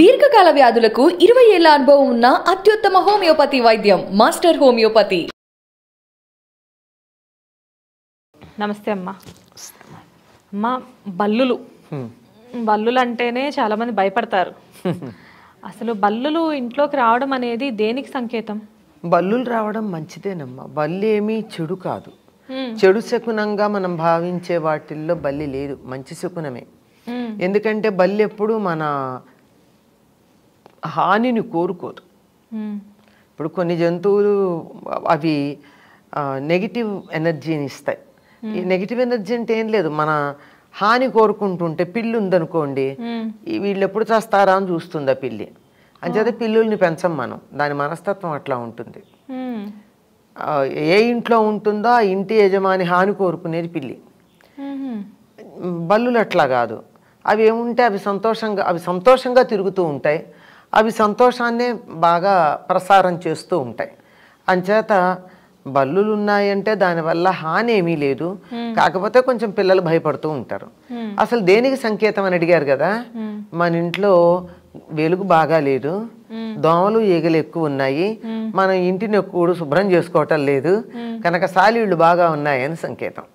దీర్ఘకాల వ్యాధులకు 20 ఏళ్ల అనుభవం ఉన్న అత్యుత్తమ హోమియోపతి వైద్యం మాస్టర్ హోమియోపతి. నమస్తే అమ్మా. అమ్మా, బల్లులు అంటేనే చాలా మంది భయపడతారు. అసలు బల్లులు ఇంట్లోకి రావడం అనేది దేనికి సంకేతం? బల్లులు రావడం మంచిదేనమ్మా. బల్లి ఏమీ చెడు కాదు. చెడు శకునంగా మనం భావించే వాటిల్లో బల్లి లేదు, మంచి శకునమే. ఎందుకంటే బల్లి ఎప్పుడు మన హానిని కోరుకోదు. ఇప్పుడు కొన్ని జంతువులు అవి నెగిటివ్ ఎనర్జీని ఇస్తాయి. ఈ నెగిటివ్ ఎనర్జీ అంటే ఏం లేదు, మన హాని కోరుకుంటుంటే పిల్లి ఉందనుకోండి, వీళ్ళు ఎప్పుడు చేస్తారా అని చూస్తుంది ఆ పిల్లి. అంచేత పిల్లుల్ని పెంచం మనం, దాని మనస్తత్వం అట్లా ఉంటుంది. ఏ ఇంట్లో ఉంటుందో ఆ ఇంటి యజమాని హాని కోరుకునేది పిల్లి. బల్లులు అట్లా కాదు. అవి ఏముంటే అవి సంతోషంగా తిరుగుతూ ఉంటాయి. అవి సంతోషాన్నే బాగా ప్రసారం చేస్తూ ఉంటాయి. అంచేత బల్లులు ఉన్నాయంటే దానివల్ల హాని ఏమీ లేదు. కాకపోతే కొంచెం పిల్లలు భయపడుతూ ఉంటారు. అసలు దేనికి సంకేతం అని అడిగారు కదా. మన ఇంట్లో వెలుగు బాగా లేదు, దోమలు ఈగలు ఎక్కువ ఉన్నాయి, మనం ఇంటిని ఎక్కువ శుభ్రం చేసుకోవటం లేదు కనుక సాలీళ్ళు బాగా ఉన్నాయని సంకేతం.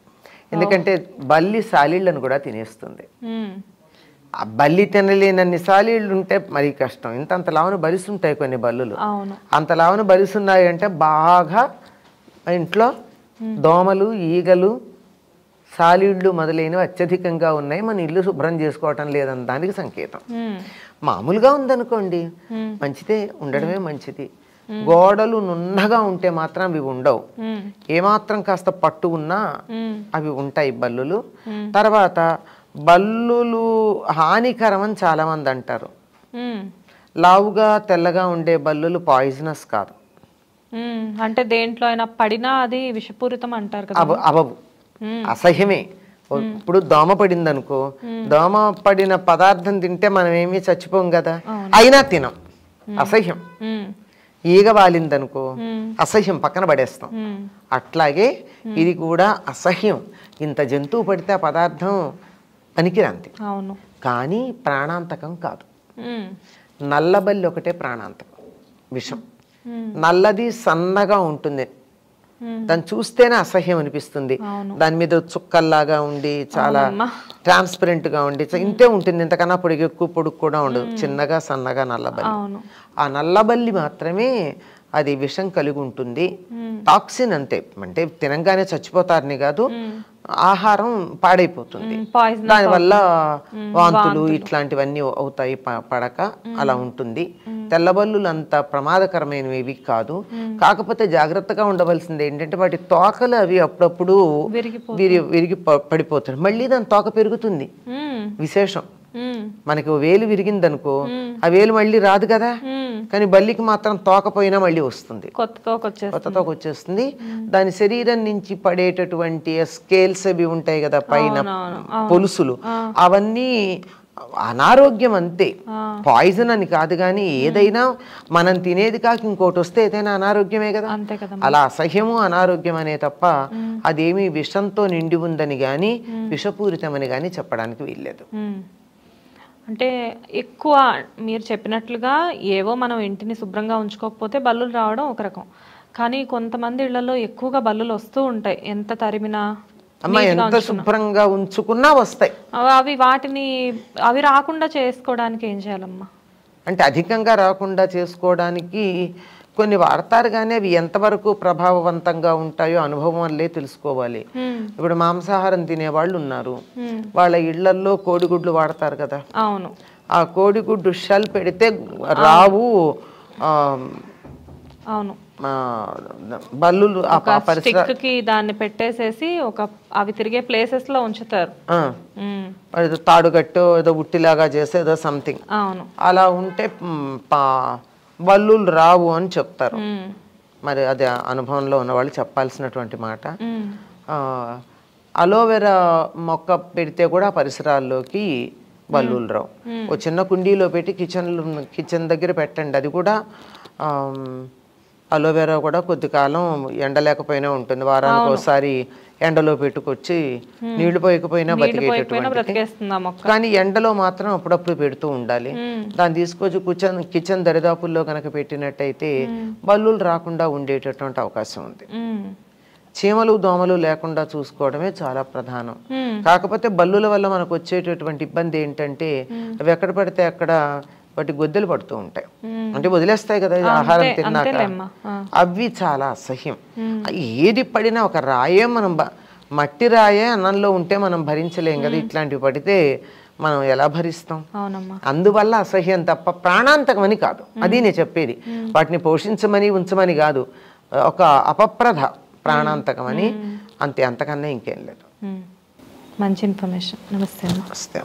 ఎందుకంటే బల్లి సాలీళ్ళను కూడా తినేస్తుంది. ఆ బల్లి తినలేనన్ని సాలీళ్ళు ఉంటే మరీ కష్టం. అంత లావున బలిసుంటాయి కొన్ని బల్లులు. అంత లావున బలిసున్నాయి అంటే బాగా ఇంట్లో దోమలు ఈగలు సాలీళ్ళు మొదలైనవి అత్యధికంగా ఉన్నాయి, మన ఇల్లు శుభ్రం చేసుకోవటం లేదని దానికి సంకేతం. మామూలుగా ఉందనుకోండి మంచిదే, ఉండడమే మంచిది. గోడలు నున్నగా ఉంటే మాత్రం అవి ఉండవు. ఏమాత్రం కాస్త పట్టు ఉన్నా అవి ఉంటాయి బల్లులు. తర్వాత బల్లులు హానికరం అని చాలా మంది అంటారు. లావుగా తెల్లగా ఉండే బల్లులు పాయిజనస్ కాదు. అంటే దేంట్లో అయినా పడినా అది విషపూరితం అంటారు కదా. అవవు, అసహ్యమే. ఇప్పుడు దోమ పడింది అనుకో, దోమ పడిన పదార్థం తింటే మనం ఏమీ చచ్చిపోం కదా, అయినా తినం, అసహ్యం. ఈగ వాలిందనుకో అసహ్యం, పక్కన పడేస్తాం. అట్లాగే ఇది కూడా అసహ్యం. ఇంత జంతువు పడితే ఆ పదార్థం పనికిరాంతి, కానీ ప్రాణాంతకం కాదు. నల్లబల్లి ఒకటే ప్రాణాంతకం, విషం. నల్లది సన్నగా ఉంటుంది, దాన్ని చూస్తేనే అసహ్యం అనిపిస్తుంది. దాని మీద చుక్కల్లాగా ఉండి చాలా ట్రాన్స్పరెంట్ గా ఉండి ఇంతే ఉంటుంది, ఇంతకన్నా పొడుగు ఎక్కువ పొడుగు కూడా ఉండదు. చిన్నగా సన్నగా నల్లబల్లి. ఆ నల్లబల్లి మాత్రమే అది విషం కలిగి ఉంటుంది. టాక్సిన్ అంతే, అంటే తినంగానే చచ్చిపోతారని కాదు, ఆహారం పాడైపోతుంది, దానివల్ల వాంతులు ఇట్లాంటివన్నీ అవుతాయి పడక అలా ఉంటుంది. తెల్లబల్లులు అంత ప్రమాదకరమైనవి కాదు. కాకపోతే జాగ్రత్తగా ఉండవలసింది ఏంటంటే వాటి తోకలు అవి అప్పుడప్పుడు విరిగి పడిపోతాయి, మళ్ళీ దాని తోక పెరుగుతుంది. విశేషం, మనకి వేలు విరిగిందనుకో ఆ వేలు మళ్ళీ రాదు కదా, కానీ బల్లికి మాత్రం తోకపోయినా మళ్ళీ వస్తుంది, కొత్త తోక వచ్చేస్తుంది. దాని శరీరం నుంచి పడేటటువంటి స్కేల్స్ అవి ఉంటాయి కదా పైన పొలుసులు, అవన్నీ అనారోగ్యం అంతే, పాయిజన్ అని కాదు. కానీ ఏదైనా మనం తినేది కాక ఇంకోటి వస్తే ఏదైనా అనారోగ్యమే కదా. అలా అసహ్యము అనారోగ్యం అనే తప్ప అదేమి విషంతో నిండి ఉందని గాని విషపూరితమని గాని చెప్పడానికి వీల్లేదు. అంటే ఎక్కువ మీరు చెప్పినట్లుగా ఏవో మనం ఇంటిని శుభ్రంగా ఉంచుకోకపోతే బల్లులు రావడం ఒక రకం, కానీ కొంతమంది ఇళ్లలో ఎక్కువగా బల్లులు వస్తూ ఉంటాయి, ఎంత తరిమినా ఎంత శుభ్రంగా ఉంచుకున్నా వస్తాయి. అవి రాకుండా చేసుకోవడానికి ఏం చేయాలమ్మా? అంటే అధికంగా రాకుండా చేసుకోవడానికి కొన్ని వాడతారు, కానీ అవి ఎంతవరకు ప్రభావవంతంగా ఉంటాయో అనుభవం వల్లే తెలుసుకోవాలి. ఇప్పుడు మాంసాహారం తినేవాళ్ళు ఉన్నారు, వాళ్ళ ఇళ్లల్లో కోడిగుడ్లు వాడతారు కదా. అవును, ఆ కోడిగుడ్డు షెల్ పెడితే రావు. అవును, బల్లులు దాన్ని పెట్టేసేసి అవి తిరిగే ప్లేసెస్ లో ఉంచుతారు. తాడుగట్టు ఏదో ఉట్టిలాగా చేసి ఏదో సంథింగ్ అలా ఉంటే బల్లులు రావు అని చెప్తారు. మరి అది అనుభవంలో ఉన్న వాళ్ళు చెప్పాల్సినటువంటి మాట. అలోవెరా మొక్క పెడితే కూడా పరిసరాల్లోకి బల్లులు రావు. ఓ చిన్న కుండీలో పెట్టి కిచెన్ దగ్గర పెట్టండి, అది కూడా అలోవెరా కూడా కొద్ది కాలం ఎండ లేకపోయినా ఉంటుంది, వారానికి ఒకసారి ఎండలో పెట్టుకొచ్చి నీళ్లు పోయకపోయినా బతికేటటువంటి. కానీ ఎండలో మాత్రం అప్పుడప్పుడు పెడుతూ ఉండాలి. దాన్ని తీసుకొచ్చి కిచెన్ దరిదాపుల్లో కనుక పెట్టినట్టయితే బల్లులు రాకుండా ఉండేటటువంటి అవకాశం ఉంది. చీమలు దోమలు లేకుండా చూసుకోవడమే చాలా ప్రధానం. కాకపోతే బల్లుల వల్ల మనకు వచ్చేటటువంటి ఇబ్బంది ఏంటంటే అవి ఎక్కడ పడితే అక్కడ వాటి గొద్దెలు పడుతూ ఉంటాయి, అంటే వదిలేస్తాయి కదా ఆహారం తిన్నాక. అవి చాలా అసహ్యం. ఏది పడినా ఒక రాయే మనం మట్టి రాయే అన్నంలో ఉంటే మనం భరించలేం కదా, ఇట్లాంటివి పడితే మనం ఎలా భరిస్తాం? అందువల్ల అసహ్యం తప్ప ప్రాణాంతకం అని కాదు. అది నేను చెప్పేది. వాటిని పోషించమని ఉంచమని కాదు, ఒక అపప్రధ ప్రాణాంతకం అని, అంతే, అంతకన్నా ఇంకేం లేదు. మంచి ఇన్ఫర్మేషన్. నమస్తే. నమస్తే.